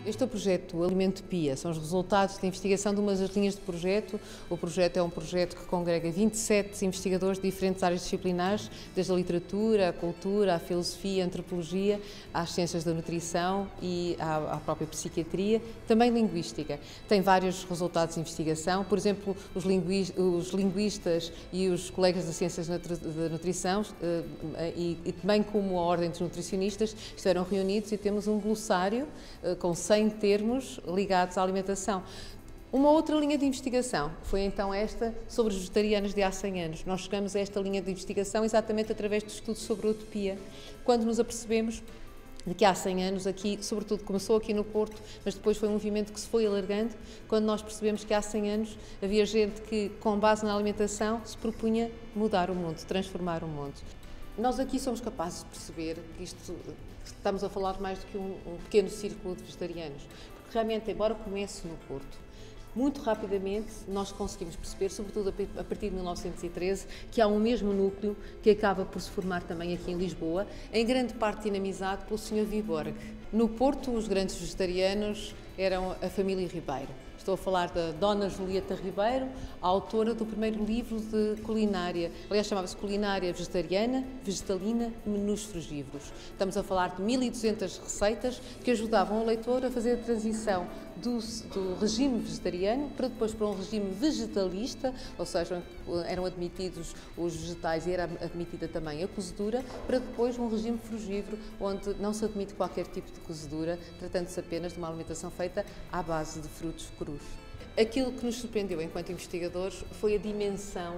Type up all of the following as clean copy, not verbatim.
Este é o projeto Alimento Pia, são os resultados da investigação de uma das linhas de projeto. O projeto é um projeto que congrega 27 investigadores de diferentes áreas disciplinares, desde a literatura, a cultura, a filosofia, a antropologia, às ciências da nutrição e à própria psiquiatria, também linguística. Tem vários resultados de investigação, por exemplo, os linguistas e os colegas das ciências da nutrição e também como a Ordem dos Nutricionistas estiveram reunidos e temos um glossário com 100 termos ligados à alimentação. Uma outra linha de investigação foi então esta sobre os vegetarianos de há 100 anos. Nós chegamos a esta linha de investigação exatamente através do estudo sobre a utopia, quando nos apercebemos de que há 100 anos aqui, sobretudo começou aqui no Porto, mas depois foi um movimento que se foi alargando, quando nós percebemos que há 100 anos havia gente que, com base na alimentação, se propunha mudar o mundo, transformar o mundo. Nós aqui somos capazes de perceber que estamos a falar mais do que um pequeno círculo de vegetarianos, porque realmente, embora comece no Porto, muito rapidamente nós conseguimos perceber, sobretudo a partir de 1913, que há um mesmo núcleo que acaba por se formar também aqui em Lisboa, em grande parte dinamizado pelo Sr. Viborg. No Porto, os grandes vegetarianos eram a família Ribeiro. Estou a falar da Dona Julieta Ribeiro, a autora do primeiro livro de culinária. Aliás, chamava-se Culinária Vegetariana, Vegetalina, Menus Frugívoros. Estamos a falar de 1200 receitas que ajudavam o leitor a fazer a transição do regime vegetariano para depois para um regime vegetalista, ou seja, eram admitidos os vegetais e era admitida também a cozedura, para depois um regime frugívoro, onde não se admite qualquer tipo de cozedura, tratando-se apenas de uma alimentação feita à base de frutos crus. Aquilo que nos surpreendeu enquanto investigadores foi a dimensão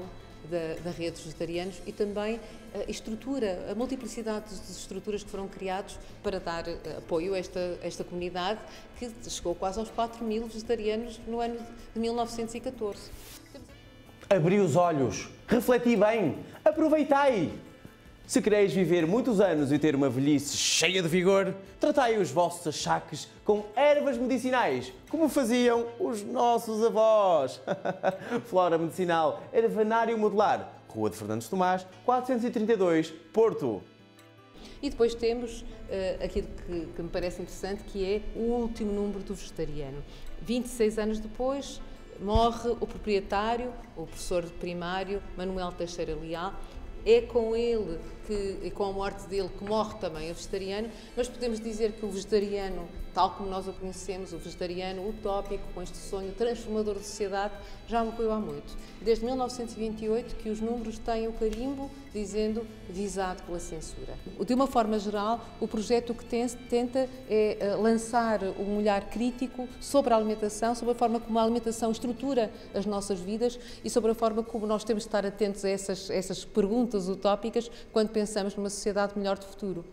da rede dos vegetarianos e também a estrutura, a multiplicidade de estruturas que foram criados para dar apoio a esta comunidade que chegou quase aos 4.000 vegetarianos no ano de 1914. Abri os olhos, refleti bem, aproveitai! Se quereis viver muitos anos e ter uma velhice cheia de vigor, tratai os vossos achaques com ervas medicinais, como faziam os nossos avós. Flora Medicinal, Hervanário Modular, Rua de Fernandes Tomás, 432, Porto. E depois temos aquilo que me parece interessante, que é o último número do vegetariano. 26 anos depois, morre o proprietário, o professor de primário, Manuel Teixeira Leal. É com ele e com a morte dele que morre também o vegetariano, mas podemos dizer que o vegetariano, tal como nós o conhecemos, o vegetariano utópico, com este sonho transformador de sociedade, já morreu há muito. Desde 1928 que os números têm o carimbo dizendo visado pela censura. De uma forma geral, o projeto que tenta é lançar um olhar crítico sobre a alimentação, sobre a forma como a alimentação estrutura as nossas vidas e sobre a forma como nós temos de estar atentos a essas perguntas utópicas quando pensamos numa sociedade melhor de futuro.